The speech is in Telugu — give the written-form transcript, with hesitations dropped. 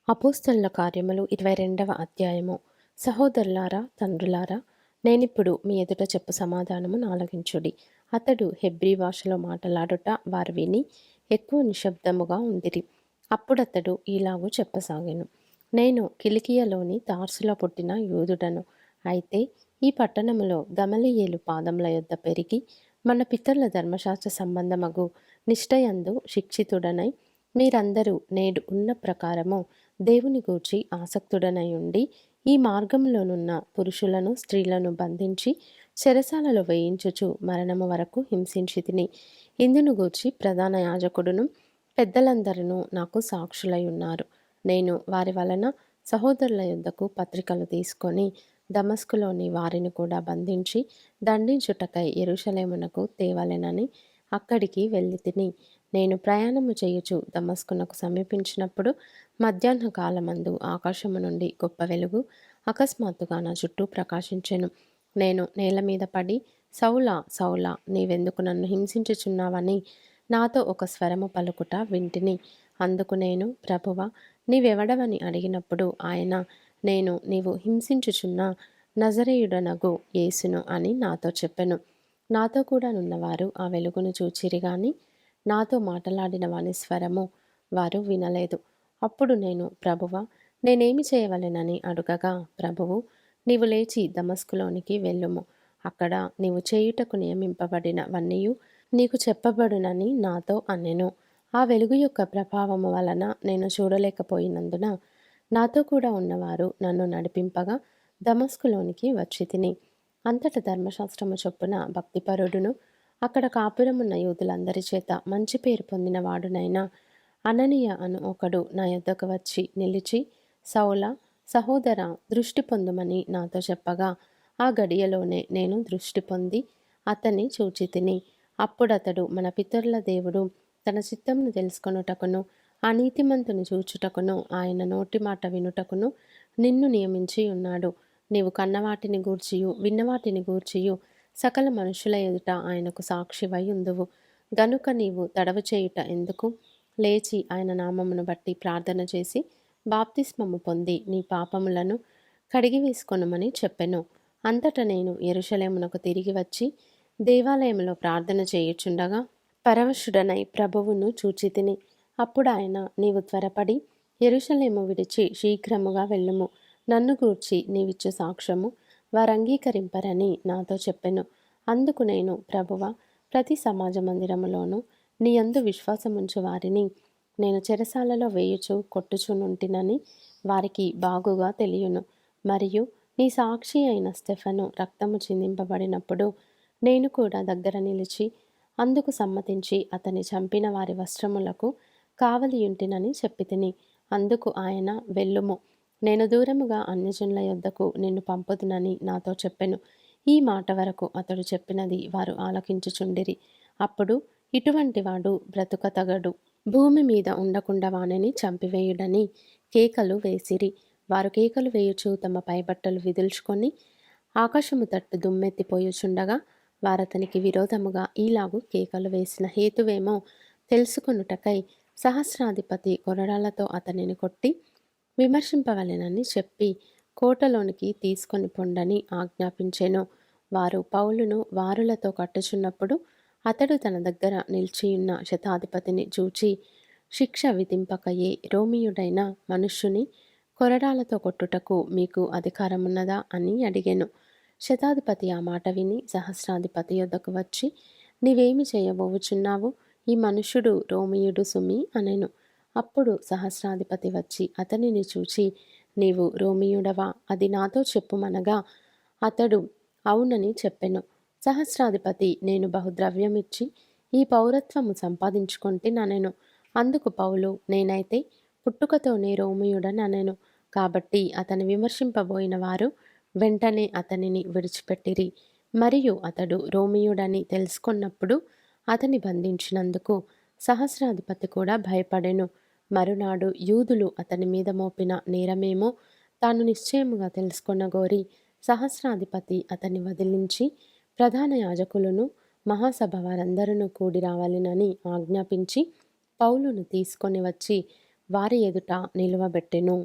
అపోస్తలుల కార్యములు 22వ అధ్యాయము. సహోదరులారా, తండ్రులారా, నేనిప్పుడు మీ ఎదుట చెప్పు సమాధానము నాలగించుడి. అతడు హెబ్రీ భాషలో మాటలాడుట వారు విని ఎక్కువ నిశ్శబ్దముగా ఉండిరి. అప్పుడతడు ఈలాగు చెప్పసాగెను. నేను కిలికియలోని తార్సులో పుట్టిన యూదుడను. అయితే ఈ పట్టణములో గమలియేలు పాదముల యొద్ద పెరిగి మన పితరుల ధర్మశాస్త్ర సంబంధమగు నిష్ఠయందు శిక్షితుడనై మీరందరూ నేడు ఉన్న ప్రకారము దేవుని గూర్చి ఆసక్తుడనై ఉండి ఈ మార్గంలోనున్న పురుషులను స్త్రీలను బంధించి చెరసాలలో వేయించుచు మరణము వరకు హింసించి తిని ఇందును గూర్చి ప్రధాన యాజకుడును పెద్దలందరూ నాకు సాక్షులై ఉన్నారు. నేను వారి వలన సహోదరుల యొద్దకు పత్రికలు తీసుకొని దమస్కులోని వారిని కూడా బంధించి దండించుటకై యెరూషలేమునకు తేవలెనని అక్కడికి వెళ్ళి తిని నేను ప్రయాణము చేయుచు దమస్కునకు సమీపించినప్పుడు మధ్యాహ్న కాలమందు ఆకాశము నుండి గొప్ప వెలుగు అకస్మాత్తుగా నా చుట్టూ ప్రకాశించెను. నేను నేల మీద పడి, సౌలా సౌలా, నీవెందుకు నన్ను హింసించుచున్నావని నాతో ఒక స్వరము పలుకుట వింటిని. అందుకు నేను, ప్రభువా, నీవెవడవని అడిగినప్పుడు ఆయన, నేను నీవు హింసించుచున్న నజరేయుడనగు యేసును అని నాతో చెప్పెను. నాతో కూడా నున్నవారు ఆ వెలుగును చూచిరి గాని నాతో మాటలాడిన వాని స్వరము వారు వినలేదు. అప్పుడు నేను, ప్రభువా, నేనేమి చేయవలెనని అడుగగా, ప్రభువు, నీవు లేచి దమస్కులోనికి వెళ్ళుము. అక్కడ నీవు చేయుటకు నియమింపబడిన వన్నీయు నీకు చెప్పబడునని నాతో అనెను. ఆ వెలుగు యొక్క ప్రభావము వలన నేను చూడలేకపోయినందున నాతో కూడా ఉన్నవారు నన్ను నడిపింపగా దమస్కులోనికి వచ్చి తిని. అంతట ధర్మశాస్త్రము చొప్పున భక్తిపరుడును అక్కడ కాపురమున్న యూదులందరి చేత మంచి పేరు పొందిన వాడునైనా అననీయ అను ఒకడు నా యొద్దకు వచ్చి నిలిచి, సౌలా, సహోదర, దృష్టి పొందుమని నాతో చెప్పగా ఆ గడియలోనే నేను దృష్టి పొంది అతన్ని చూచి తిని. అప్పుడతడు మన పితరుల దేవుడు తన చిత్తమును తెలుసుకొనుటకును ఆ నీతిమంతుని చూచుటకును ఆయన నోటి మాట వినుటకును నిన్ను నియమించి ఉన్నాడు. నీవు కన్నవాటిని గూర్చియు విన్నవాటిని గూర్చియు సకల మనుషుల ఎదుట ఆయనకు సాక్షివై ఉందువు. గనుక నీవు తడవు చేయుట ఎందుకు? లేచి ఆయన నామమును బట్టి ప్రార్థన చేసి బాప్తిస్మము పొంది నీ పాపములను కడిగి వేసుకొనుమని చెప్పెను. అంతటా నేను యెరూషలేమునకు తిరిగి వచ్చి దేవాలయంలో ప్రార్థన చేయుచుండగా పరవశుడనై ప్రభువును చూచి తిని. అప్పుడు ఆయన, నీవు త్వరపడి యెరూషలేము విడిచి శీఘ్రముగా వెళ్ళుము. నన్ను గూర్చి నీవిచ్చు సాక్ష్యము వారంగీకరింపరని నాతో చెప్పెను. అందుకు నేను, ప్రభువా, ప్రతి సమాజ మందిరములోనూ నీ యందు విశ్వాసముంచు వారిని నేను చెరసాలలో వేయుచు కొట్టుచునుంటినని వారికి బాగుగా తెలియను. మరియు నీ సాక్షి అయిన స్టెఫను రక్తము చిందింపబడినప్పుడు నేను కూడా దగ్గర నిలిచి అందుకు సమ్మతించి అతని చంపిన వారి వస్త్రములకు కావలియుంటినని చెప్పితిని. అందుకు ఆయన, వెళ్ళుము, నేను దూరముగా అన్యజనుల యొద్దకు నిన్ను పంపుదునని నాతో చెప్పెను. ఈ మాట వరకు అతడు చెప్పినది వారు ఆలకించుచుండిరి. అప్పుడు, ఇటువంటి వాడు బ్రతుకతగడు, భూమి మీద ఉండకుండా వానిని చంపివేయుడని కేకలు వేసిరి. వారు కేకలు వేయుచు తమ పైబట్టలు విదుల్చుకొని ఆకాశము తట్టు దుమ్మెత్తిపోయుచుండగా వారతనికి విరోధముగా ఈలాగు కేకలు వేసిన హేతువేమో తెలుసుకొనుటకై సహస్రాధిపతి కొరడాలతో అతనిని కొట్టి విమర్శింపవలెనని చెప్పి కోటలోనికి తీసుకొని పొండని ఆజ్ఞాపించెను. వారు పౌలును వారులతో కట్టుచున్నప్పుడు అతడు తన దగ్గర నిలిచియున్న శతాధిపతిని చూచి, శిక్ష విధింపకయే రోమియుడైన మనుష్యుని కొరడాలతో కొట్టుటకు మీకు అధికారమున్నదా అని అడిగెను. శతాధిపతి ఆ మాట విని సహస్రాధిపతి యొద్దకు వచ్చి, నీవేమి చేయబోవుచున్నావు? ఈ మనుష్యుడు రోమియుడు సుమి అనెను. అప్పుడు సహస్రాధిపతి వచ్చి అతనిని చూచి, నీవు రోమియుడవా, అది నాతో చెప్పుమనగా అతడు అవునని చెప్పెను. సహస్రాధిపతి, నేను బహుద్రవ్యమిచ్చి ఈ పౌరత్వము సంపాదించుకొంటిననెను. అందుకు పౌలు, నేనైతే పుట్టుకతోనే రోమియుడననెను. కాబట్టి అతని విమర్శింపబోయిన వారు వెంటనే అతనిని విడిచిపెట్టిరి. మరియు అతడు రోమియుడని తెలుసుకొన్నప్పుడు అతని బంధించినందుకు సహస్రాధిపతి కూడా భయపడెను. మరునాడు యూదులు అతని మీద మోపిన నేరమేమో తాను నిశ్చయముగా తెలుసుకొనగోరి సహస్రాధిపతి అతన్ని వదిలించి ప్రధాన యాజకులను మహాసభ వారందరూ కూడి రావాలినని ఆజ్ఞాపించి పౌలును తీసుకొని వచ్చి వారి ఎదుట నిలువబెట్టెను.